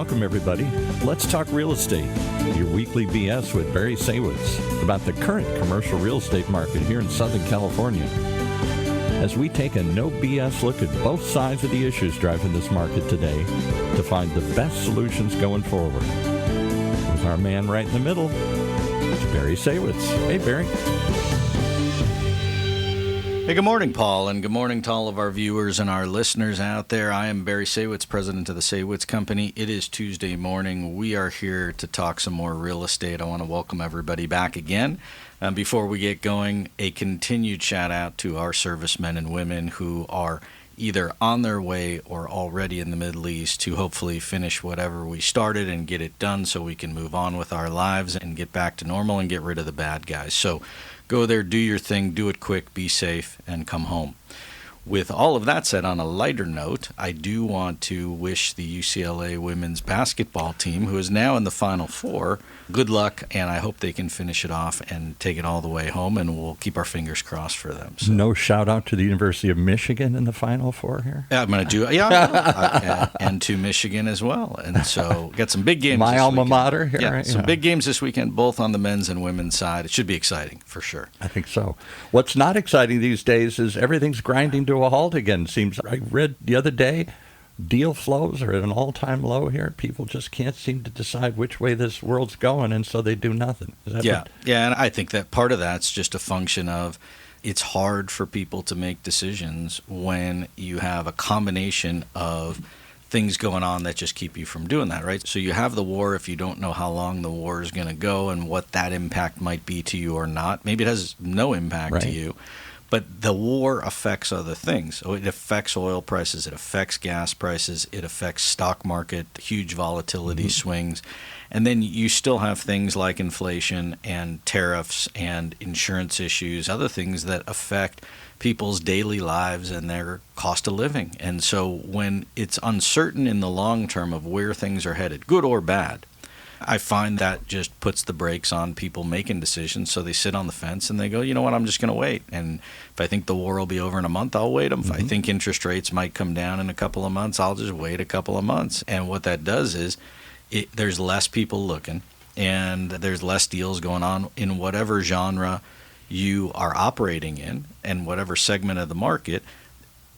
welcome everybody. Let's talk real estate. Your weekly BS with Barry Saywitz about the current commercial real estate market here in Southern California. As we take a no BS look at both sides of the issues driving this market today to find the best solutions going forward. With our man right in the middle, it's Barry Saywitz. Hey, Barry. Hey, good morning, Paul, and good morning to all of our viewers and our listeners out there. I am Barry Saywitz, president of the Saywitz Company. It is Tuesday morning. We are here to talk some more real estate. I want to welcome everybody back again. Before we get going, a continued shout out to our servicemen and women who are either on their way or already in the Middle East to hopefully finish whatever we started and get it done so we can move on with our lives and get back to normal and get rid of the bad guys. So go there, do your thing, do it quick, be safe, and come home. With all of that said, on a lighter note, I do want to wish the UCLA women's basketball team, who is now in the Final Four, good luck, and I hope they can finish it off and take it all the way home, and we'll keep our fingers crossed for them. So. No shout out to the University of Michigan in the Final Four here? I'm going to do and to Michigan as well. And so got some big games My this alma weekend. mater here. Yeah, right? some big games this weekend, both on the men's and women's side. It should be exciting, for sure. I think so. What's not exciting these days is everything's grinding to a halt again. Seems I read the other day, deal flows are at an all-time low here. People just can't seem to decide which way this world's going, and so they do nothing. Yeah, and I think that part of that's just a function of it's hard for people to make decisions when you have a combination of things going on that just keep you from doing that, right? So you have the war. If you don't know how long the war is going to go and what that impact might be to you or not, maybe it has no impact to you. But the war affects other things. So it affects oil prices, it affects gas prices, it affects stock market, huge volatility swings. And then you still have things like inflation and tariffs and insurance issues, other things that affect people's daily lives and their cost of living. And so when it's uncertain in the long term of where things are headed, good or bad, I find that just puts the brakes on people making decisions. So they sit on the fence and they go, you know what, I'm just going to wait. And if I think the war will be over in a month, I'll wait them. If I think interest rates might come down in a couple of months, I'll just wait a couple of months. And what that does is there's less people looking and there's less deals going on in whatever genre you are operating in and whatever segment of the market.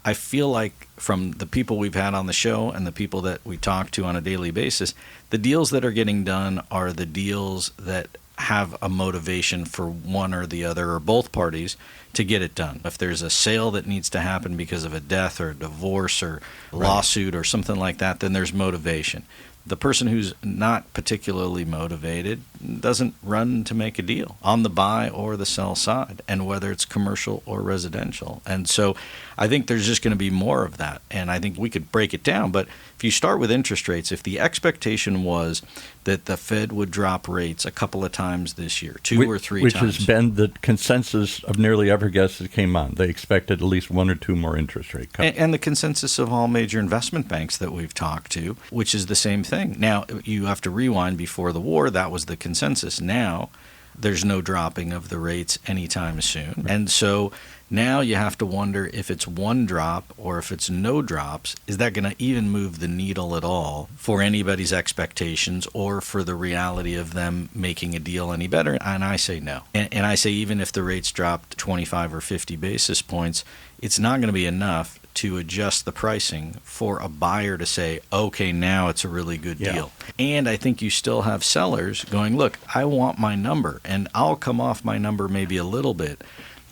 I feel like from the people we've had on the show and the people that we talk to on a daily basis, the deals that are getting done are the deals that have a motivation for one or the other or both parties to get it done. If there's a sale that needs to happen because of a death or a divorce or a lawsuit or something like that, then there's motivation. The person who's not particularly motivated doesn't run to make a deal on the buy or the sell side, and whether it's commercial or residential. And so I think there's just going to be more of that. And I think we could break it down. But if you start with interest rates, if the expectation was that the Fed would drop rates a couple of times this year, two or three times. Which has been the consensus of nearly every guest that came on. They expected at least one or two more interest rate cuts. And the consensus of all major investment banks that we've talked to, which is the same thing. Now, you have to rewind before the war. That was the consensus. Now, there's no dropping of the rates anytime soon. Right. And so now you have to wonder if it's one drop or if it's no drops, is that going to even move the needle at all for anybody's expectations or for the reality of them making a deal any better? And I say no. And I say even if the rates dropped 25 or 50 basis points, it's not going to be enough to adjust the pricing for a buyer to say, okay, now it's a really good deal. And I think you still have sellers going, look, I want my number, and I'll come off my number maybe a little bit,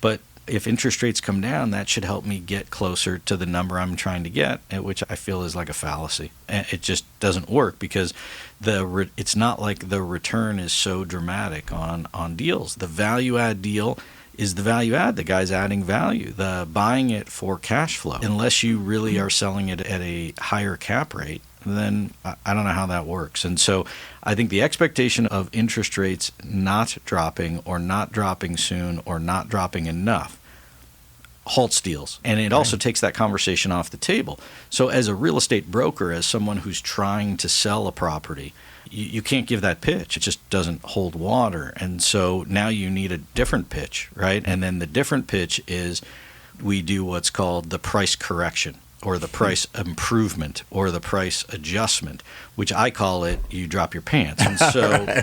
but if interest rates come down, that should help me get closer to the number I'm trying to get, which I feel is like a fallacy. It just doesn't work because it's not like the return is so dramatic on deals. The value add deal is the value add. The guy's adding value. The buying it for cash flow, unless you really are selling it at a higher cap rate, then I don't know how that works. And so I think the expectation of interest rates not dropping or not dropping soon or not dropping enough halts deals. And it also takes that conversation off the table. So as a real estate broker, as someone who's trying to sell a property, you can't give that pitch. It just doesn't hold water. And so now you need a different pitch, right? And then the different pitch is we do what's called the price correction. or the price improvement or the price adjustment, which I call it, you drop your pants. And so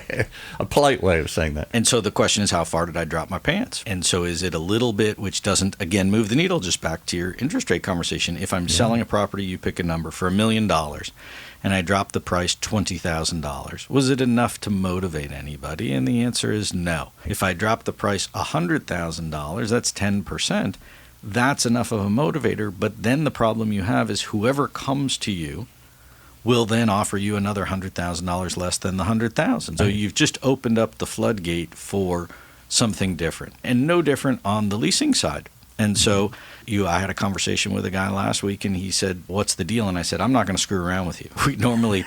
a polite way of saying that. And so the question is, how far did I drop my pants? And so is it a little bit, which doesn't, again, move the needle, just back to your interest rate conversation. If I'm selling a property, you pick a number for $1 million, and I drop the price $20,000. Was it enough to motivate anybody? And the answer is no. If I drop the price $100,000, that's 10%. That's enough of a motivator. But then the problem you have is whoever comes to you will then offer you another $100,000 less than the $100,000. So you've just opened up the floodgate for something different, and no different on the leasing side. And so I had a conversation with a guy last week, and he said, "What's the deal?" And I said, "I'm not going to screw around with you. We normally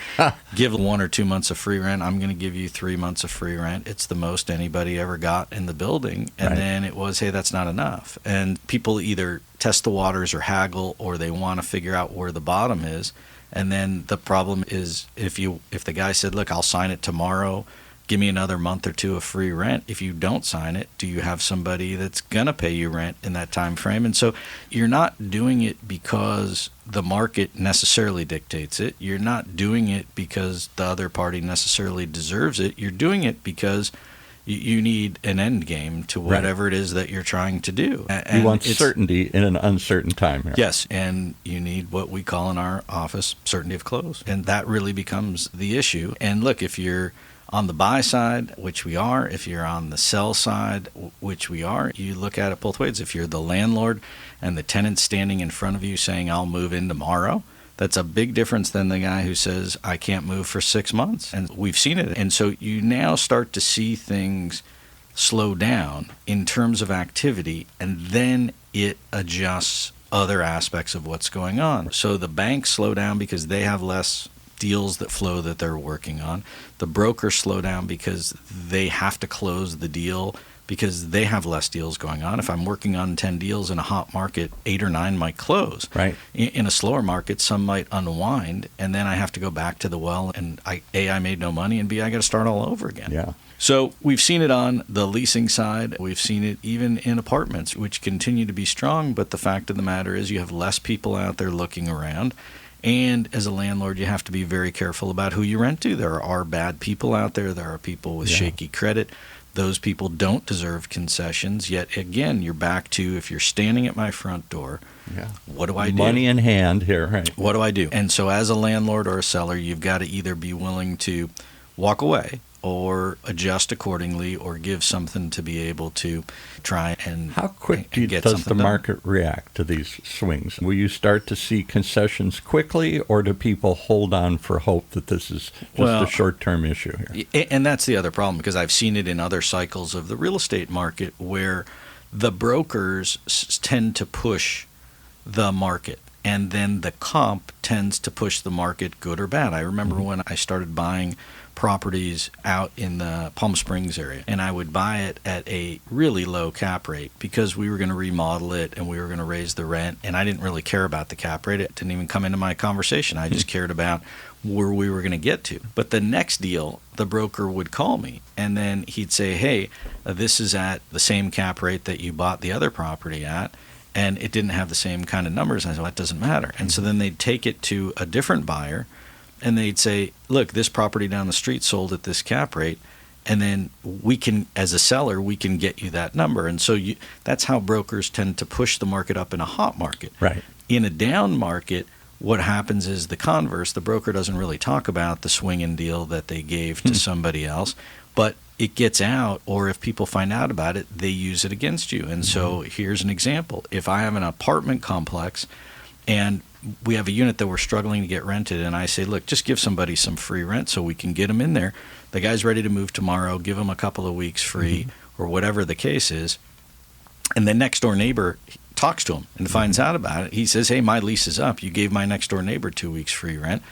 give 1 or 2 months of free rent. I'm going to give you 3 months of free rent. It's the most anybody ever got in the building." And then it was, "Hey, that's not enough." And people either test the waters or haggle, or they want to figure out where the bottom is. And then the problem is if the guy said, "Look, I'll sign it tomorrow, give me another month or 2 of free rent." If you don't sign it, do you have somebody that's going to pay you rent in that time frame? And so you're not doing it because the market necessarily dictates it. You're not doing it because the other party necessarily deserves it. You're doing it because you need an end game to whatever it is that you're trying to do. And you want certainty in an uncertain time here. Yes, and you need what we call in our office certainty of close. And that really becomes the issue. And look, if you're on the buy side, which we are, if you're on the sell side, which we are, you look at it both ways. If you're the landlord and the tenant's standing in front of you saying, "I'll move in tomorrow," that's a big difference than the guy who says, "I can't move for 6 months." And we've seen it. And so you now start to see things slow down in terms of activity, and then it adjusts other aspects of what's going on. So the banks slow down because they have less deals that flow that they're working on. The brokers slow down because they have to close the deal because they have less deals going on. If I'm working on 10 deals in a hot market, 8 or 9 might close. Right. In a slower market, some might unwind, and then I have to go back to the well, and I made no money, and B, I got to start all over again. Yeah. So we've seen it on the leasing side. We've seen it even in apartments, which continue to be strong, but the fact of the matter is you have less people out there looking around. And as a landlord, you have to be very careful about who you rent to. There are bad people out there. There are people with shaky credit. Those people don't deserve concessions. Yet again, you're back to, if you're standing at my front door, what do I do? Money in hand here, right? What do I do? And so as a landlord or a seller, you've got to either be willing to walk away or adjust accordingly, or give something to be able to try and How quick get does the something market react to these swings? Will you start to see concessions quickly, or do people hold on for hope that this is just a short-term issue here? And that's the other problem, because I've seen it in other cycles of the real estate market where the brokers tend to push the market, and then the comp tends to push the market, good or bad. I remember when I started buying properties out in the Palm Springs area, and I would buy it at a really low cap rate because we were going to remodel it and we were going to raise the rent, and I didn't really care about the cap rate. It didn't even come into my conversation. I just cared about where we were going to get to. But the next deal, the broker would call me, and then he'd say, "Hey, this is at the same cap rate that you bought the other property at, and it didn't have the same kind of numbers." And I said, "Well, that doesn't matter." And so then they'd take it to a different buyer, and they'd say, "Look, this property down the street sold at this cap rate, and then we can, as a seller, we can get you that number." And so that's how brokers tend to push the market up in a hot market. Right. In a down market, what happens is the converse. The broker doesn't really talk about the swinging deal that they gave to somebody else, but it gets out, or if people find out about it, they use it against you. And so here's an example. If I have an apartment complex and we have a unit that we're struggling to get rented, and I say, "Look, just give somebody some free rent so we can get them in there. The guy's ready to move tomorrow. Give him a couple of weeks free," or whatever the case is. And the next door neighbor talks to him and finds out about it. He says, "Hey, my lease is up. You gave my next door neighbor 2 weeks free rent.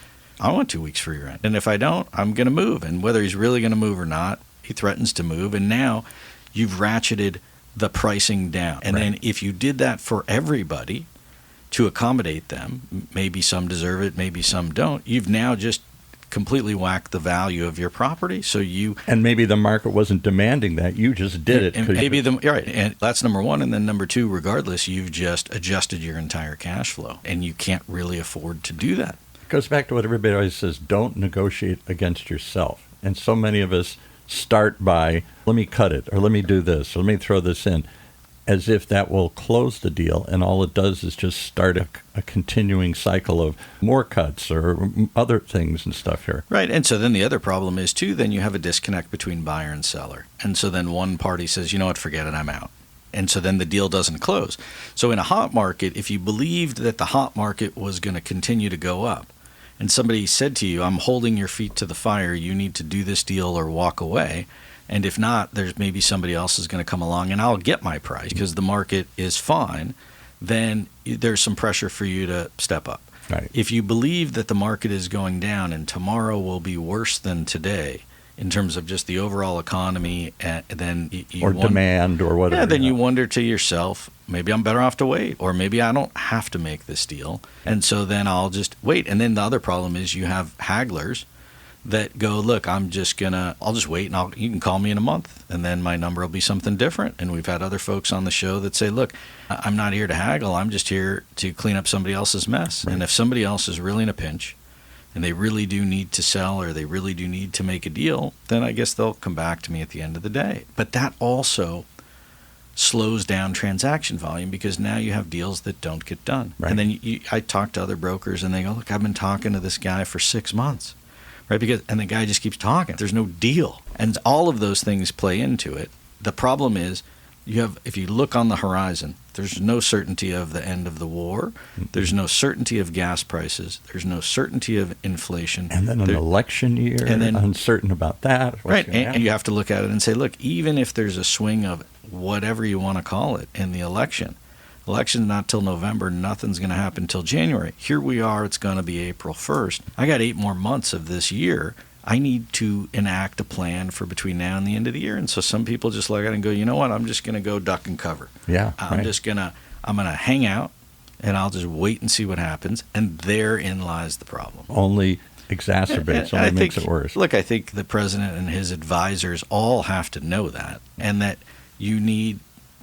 I want 2 weeks free rent. And if I don't, I'm going to move." And whether he's really going to move or not, he threatens to move. And now you've ratcheted the pricing down. And then if you did that for everybody to accommodate them, maybe some deserve it, maybe some don't, you've now just completely whacked the value of your property. So and maybe the market wasn't demanding that. You just did it. And maybe right. And that's number one. And then number two, regardless, you've just adjusted your entire cash flow, and you can't really afford to do that. It goes back to what everybody always says: don't negotiate against yourself. And so many of us start by, let me cut it, or let me do this, or let me throw this in, as if that will close the deal, and all it does is just start a continuing cycle of more cuts or other things and stuff here. Right, and so then the other problem is, too, then you have a disconnect between buyer and seller. And so then one party says, you know what, forget it, I'm out. And so then the deal doesn't close. So in a hot market, if you believed that the hot market was going to continue to go up, and somebody said to you, I'm holding your feet to the fire, you need to do this deal or walk away, and if not, there's maybe somebody else is going to come along and I'll get my price because the market is fine, then there's some pressure for you to step up. Right. If you believe that the market is going down and tomorrow will be worse than today in terms of just the overall economy, then demand or whatever. Yeah, then you wonder to yourself, maybe I'm better off to wait, or maybe I don't have to make this deal. And so then I'll just wait. And then the other problem is you have hagglers that go, look, I'll just wait, and you can call me in a month, and then my number will be something different. And we've had other folks on the show that say, look, I'm not here to haggle. I'm just here to clean up somebody else's mess. Right. And if somebody else is really in a pinch and they really do need to sell or they really do need to make a deal, then I guess they'll come back to me at the end of the day. But that also slows down transaction volume because now you have deals that don't get done. Right. And then I talk to other brokers and they go, look, I've been talking to this guy for 6 months. Right, and the guy just keeps talking. There's no deal. And all of those things play into it. The problem is if you look on the horizon, there's no certainty of the end of the war. There's no certainty of gas prices. There's no certainty of inflation. And then an election year, and then uncertain about that. Right, and you have to look at it and say, look, even if there's a swing of whatever you want to call it in the election's not till November. Nothing's going to happen till January. Here we are. It's going to be April 1st. I got 8 more months of this year. I need to enact a plan for between now and the end of the year. And so some people just look at it and go, you know what? I'm just going to go duck and cover. Yeah, I'm going to hang out, and I'll just wait and see what happens. And therein lies the problem. Only exacerbates, only makes it worse. Look, I think the president and his advisors all have to know that, and that you need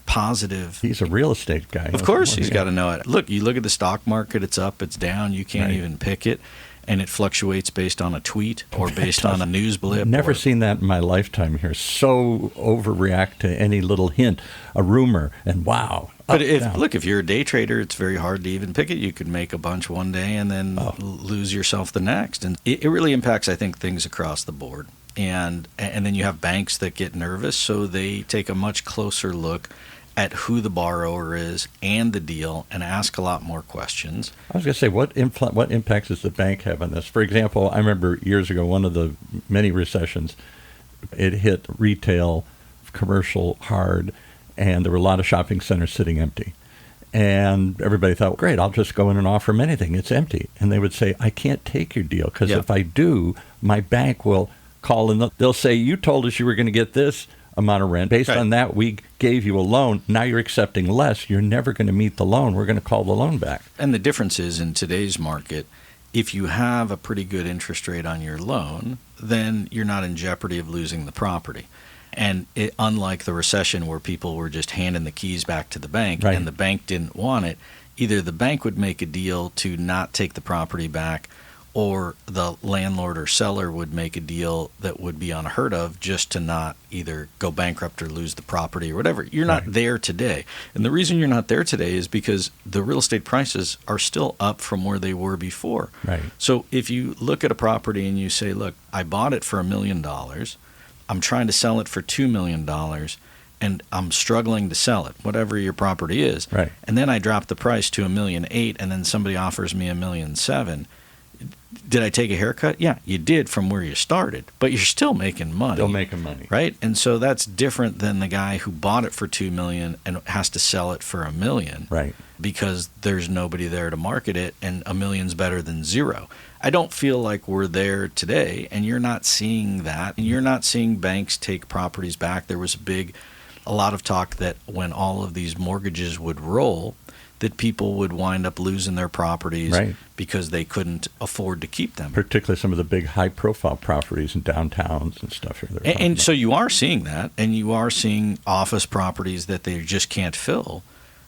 positive. He's a real estate guy. Of course, he's got to know it. Look, you look at the stock market, it's up, it's down, you can't even pick it, and it fluctuates based on a tweet or based on a news blip. Never seen that in my lifetime here. So overreact to any little hint, a rumor, and wow. But if you're a day trader, it's very hard to even pick it. You could make a bunch one day and then lose yourself the next. And it really impacts, I think, things across the board. And then you have banks that get nervous, so they take a much closer look at who the borrower is and the deal and ask a lot more questions. I was going to say, what impacts does the bank have on this? For example, I remember years ago, one of the many recessions, it hit retail, commercial hard, and there were a lot of shopping centers sitting empty. And everybody thought, great, I'll just go in and offer them anything. It's empty. And they would say, I can't take your deal because if I do, my bank will call in. They'll say, you told us you were going to get this amount of rent. Based on that, we gave you a loan. Now you're accepting less. You're never going to meet the loan. We're going to call the loan back. And the difference is in today's market, if you have a pretty good interest rate on your loan, then you're not in jeopardy of losing the property. And unlike the recession where people were just handing the keys back to the bank and the bank didn't want it, either the bank would make a deal to not take the property back, or the landlord or seller would make a deal that would be unheard of just to not either go bankrupt or lose the property or whatever. You're not there today. And the reason you're not there today is because the real estate prices are still up from where they were before. Right. So if you look at a property and you say, look, I bought it for $1 million. I'm trying to sell it for $2 million. And I'm struggling to sell it, whatever your property is. Right. And then I drop the price to $1.8 million, and then somebody offers me $1.7 million. Did I take a haircut? Yeah, you did from where you started, but you're still making money. Still making money. Right? And so that's different than the guy who bought it for $2 million and has to sell it for $1 million. Right. Because there's nobody there to market it, and $1 million's better than zero. I don't feel like we're there today, and you're not seeing that. And you're not seeing banks take properties back. There was a lot of talk that when all of these mortgages would roll, that people would wind up losing their properties Right. because they couldn't afford to keep them. Particularly some of the big high-profile properties in downtowns and stuff. And so you are seeing that, and you are seeing office properties that they just can't fill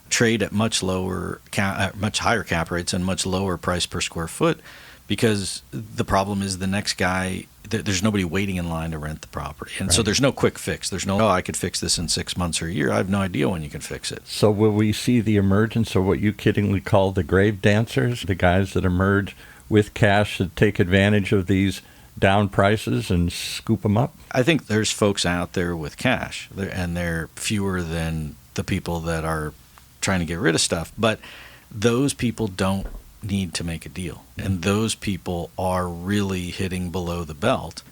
trade at much higher cap rates and much lower price per square foot, because the problem is the next guy, there's nobody waiting in line to rent the property. And so there's no quick fix. There's no, I could fix this in 6 months or a year. I have no idea when you can fix it. So will we see the emergence of what you kiddingly call the grave dancers, the guys that emerge with cash to take advantage of these down prices and scoop them up? I think there's folks out there with cash, and they're fewer than the people that are trying to get rid of stuff. But those people don't need to make a deal. And those people are really hitting below the belt.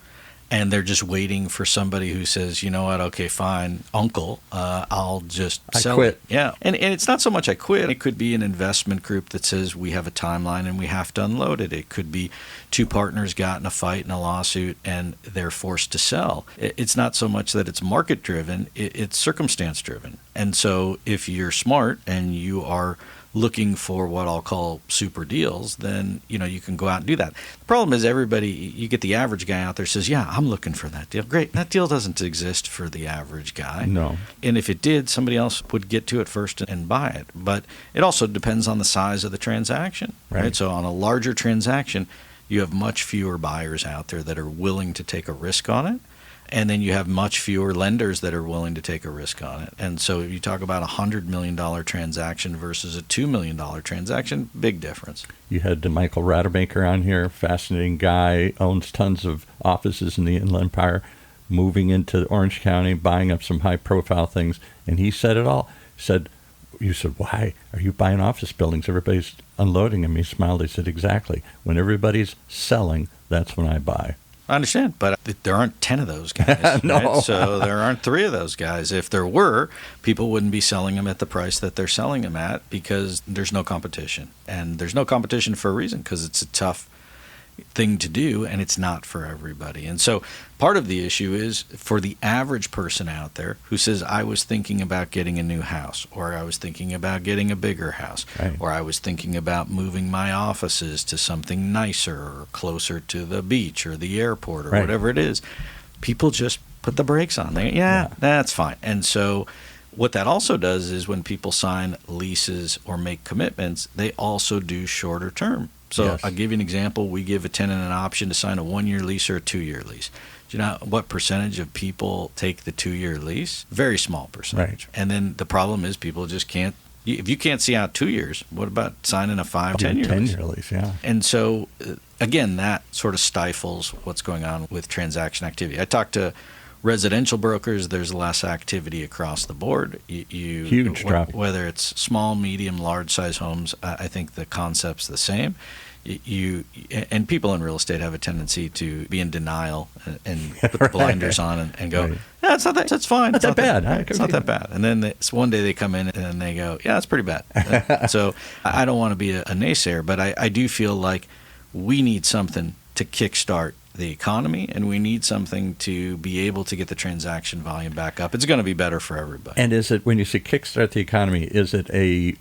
And they're just waiting for somebody who says, you know what, okay, fine, uncle, I'll just sell quit. it. Yeah. And it's not so much I quit. It could be an investment group that says we have a timeline and we have to unload it. It could be two partners got in a fight in a lawsuit and they're forced to sell. It's not so much that it's market driven, it's circumstance driven. And so if you're smart and you are looking for what I'll call super deals, then you can go out and do that. The problem is you get the average guy out there says, yeah, I'm looking for that deal. Great. That deal doesn't exist for the average guy. No. And if it did, somebody else would get to it first and buy it. But it also depends on the size of the transaction. Right? So on a larger transaction, you have much fewer buyers out there that are willing to take a risk on it. And then you have much fewer lenders that are willing to take a risk on it. And so if you talk about a $100 million transaction versus a $2 million transaction, big difference. You had Michael Rademacher on here, fascinating guy, owns tons of offices in the Inland Empire, moving into Orange County, buying up some high-profile things. And he said it all. You said, why are you buying office buildings? Everybody's unloading them. He smiled. He said, exactly. When everybody's selling, that's when I buy. I understand, but there aren't 10 of those guys. No. Right? So there aren't 3 of those guys. If there were, people wouldn't be selling them at the price that they're selling them at because there's no competition. And there's no competition for a reason, because it's a tough thing to do, and it's not for everybody. And so part of the issue is for the average person out there who says, I was thinking about getting a new house, or I was thinking about getting a bigger house, right, or I was thinking about moving my offices to something nicer or closer to the beach or the airport or right, whatever it is. People just put the brakes on. That's fine. And so what that also does is when people sign leases or make commitments, they also do shorter term. So yes, I'll give you an example. We give a tenant an option to sign a 1-year lease or a 2-year lease. Do you know what percentage of people take the 2-year lease? Very small percentage. Right. And then the problem is people just can't. If you can't see out 2 years, what about signing a 5-10-year lease? 10-year lease, yeah. And so, again, that sort of stifles what's going on with transaction activity. I talked to residential brokers. There's less activity across the board. Huge drop. Whether it's small, medium, large size homes, I think the concept's the same. And people in real estate have a tendency to be in denial and put the blinders on and go, right, yeah, it's not that. That's fine. Not that bad. It's not that bad. And then one day they come in and they go, yeah, it's pretty bad. So I don't want to be a naysayer, but I do feel like we need something to kickstart the economy, and we need something to be able to get the transaction volume back up. It's going to be better for everybody. And is it, when you say kickstart the economy, is it a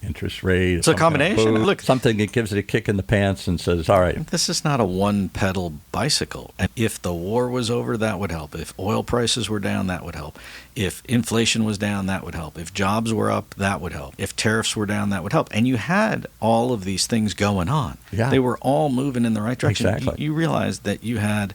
interest rate? It's a combination. Look, something that gives it a kick in the pants and says, all right. This is not a one-pedal bicycle. And if the war was over, that would help. If oil prices were down, that would help. If inflation was down, that would help. If jobs were up, that would help. If tariffs were down, that would help. And you had all of these things going on. Yeah. They were all moving in the right direction. Exactly. You realized that you had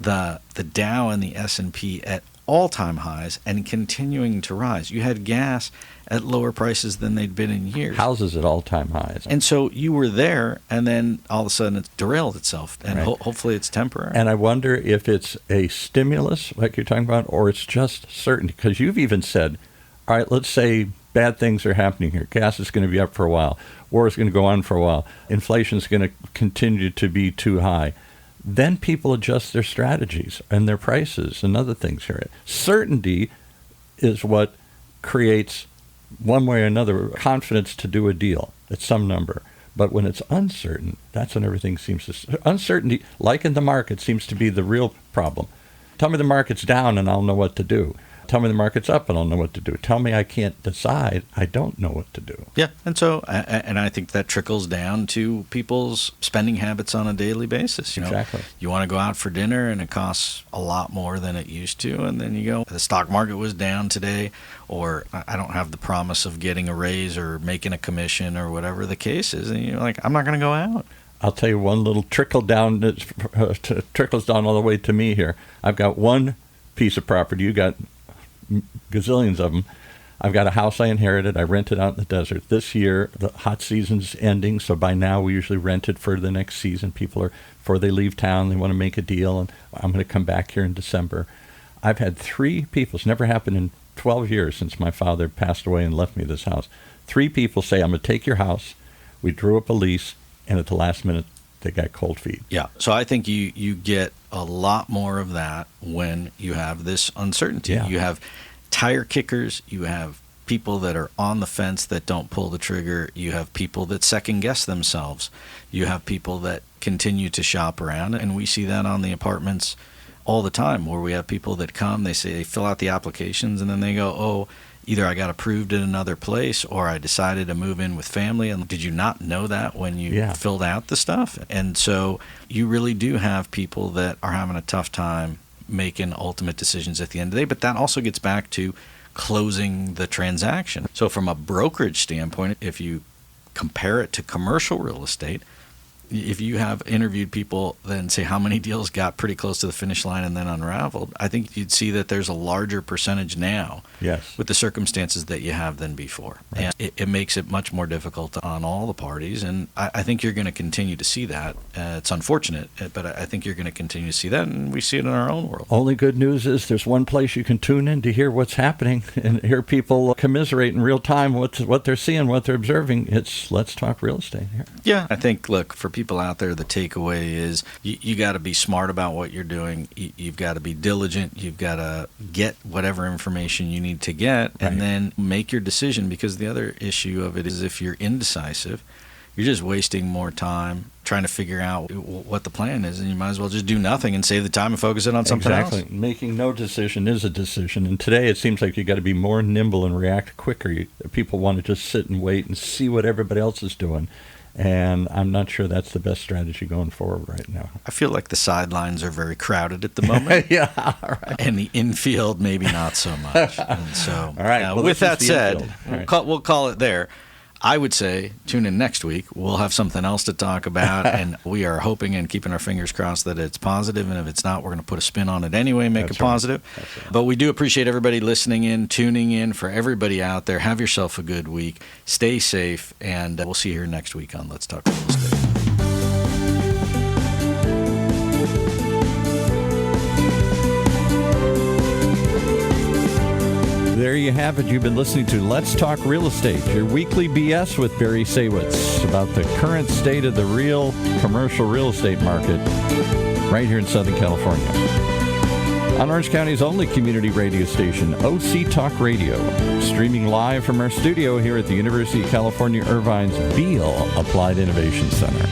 the Dow and the S&P at all-time highs and continuing to rise. You had gas at lower prices than they'd been in years. Houses at all-time highs. And so you were there, and then all of a sudden it derailed itself, and right, hopefully it's temporary. And I wonder if it's a stimulus, like you're talking about, or it's just certainty. Because you've even said, all right, let's say bad things are happening here. Gas is going to be up for a while. War is going to go on for a while. Inflation is going to continue to be too high. Then people adjust their strategies and their prices and other things here. Certainty is what creates, one way or another, confidence to do a deal at some number. But when it's uncertain, that's when everything seems to... Uncertainty, like in the market, seems to be the real problem. Tell me the market's down and I'll know what to do. Tell me the market's up, I don't know what to do. Tell me I can't decide, I don't know what to do. Yeah, and so, and I think that trickles down to people's spending habits on a daily basis. Exactly. You want to go out for dinner, and it costs a lot more than it used to, and then you go, the stock market was down today, or I don't have the promise of getting a raise or making a commission or whatever the case is, and you're like, I'm not going to go out. I'll tell you one little trickles down all the way to me here. I've got one piece of property. You got gazillions of them. I've got a house I inherited. I rented out in the desert. This year, the hot season's ending, so by now we usually rent it for the next season. People are, before they leave town, they want to make a deal, and I'm going to come back here in December. I've had 3 people, it's never happened in 12 years since my father passed away and left me this house. 3 people say, I'm going to take your house. We drew up a lease, and at the last minute, they got cold feet. Yeah. So I think you get a lot more of that when you have this uncertainty. Yeah. You have tire kickers. You have people that are on the fence that don't pull the trigger. You have people that second guess themselves. You have people that continue to shop around. And we see that on the apartments all the time, where we have people that come, they say, they fill out the applications, and then they go, oh, either I got approved in another place or I decided to move in with family. And did you not know that when you filled out the stuff? And so you really do have people that are having a tough time making ultimate decisions at the end of the day. But that also gets back to closing the transaction. So from a brokerage standpoint, if you compare it to commercial real estate, if you have interviewed people then say how many deals got pretty close to the finish line and then unraveled, I think you'd see that there's a larger percentage now with the circumstances that you have than before. Right. And it makes it much more difficult on all the parties. And I think you're going to continue to see that. It's unfortunate, but I think you're going to continue to see that, and we see it in our own world. Only good news is there's one place you can tune in to hear what's happening and hear people commiserate in real time what they're seeing, what they're observing. It's Let's Talk Real Estate here. Yeah, I think, look, for people out there, the takeaway is you got to be smart about what you're doing. You've got to be diligent. You've got to get whatever information you need to get, and then make your decision, because the other issue of it is if you're indecisive, you're just wasting more time trying to figure out what the plan is, and you might as well just do nothing and save the time and focus it on something else. Exactly. Making no decision is a decision, and today it seems like you got to be more nimble and react quicker. People want to just sit and wait and see what everybody else is doing. And I'm not sure that's the best strategy going forward right now. I feel like the sidelines are very crowded at the moment. Right. And the infield, maybe not so much. And so, all right. Well, with that said, we'll call it there. I would say tune in next week. We'll have something else to talk about, and we are hoping and keeping our fingers crossed that it's positive, and if it's not, we're going to put a spin on it anyway, make it positive. Right. But we do appreciate everybody listening in, tuning in. For everybody out there, have yourself a good week. Stay safe, and we'll see you here next week on Let's Talk Real Estate. There you have it. You've been listening to Let's Talk Real Estate, your weekly BS with Barry Saywitz about the current state of the real commercial real estate market right here in Southern California. On Orange County's only community radio station, OCTalkRadio, streaming live from our studio here at the University of California Irvine's Beale Applied Innovation Center.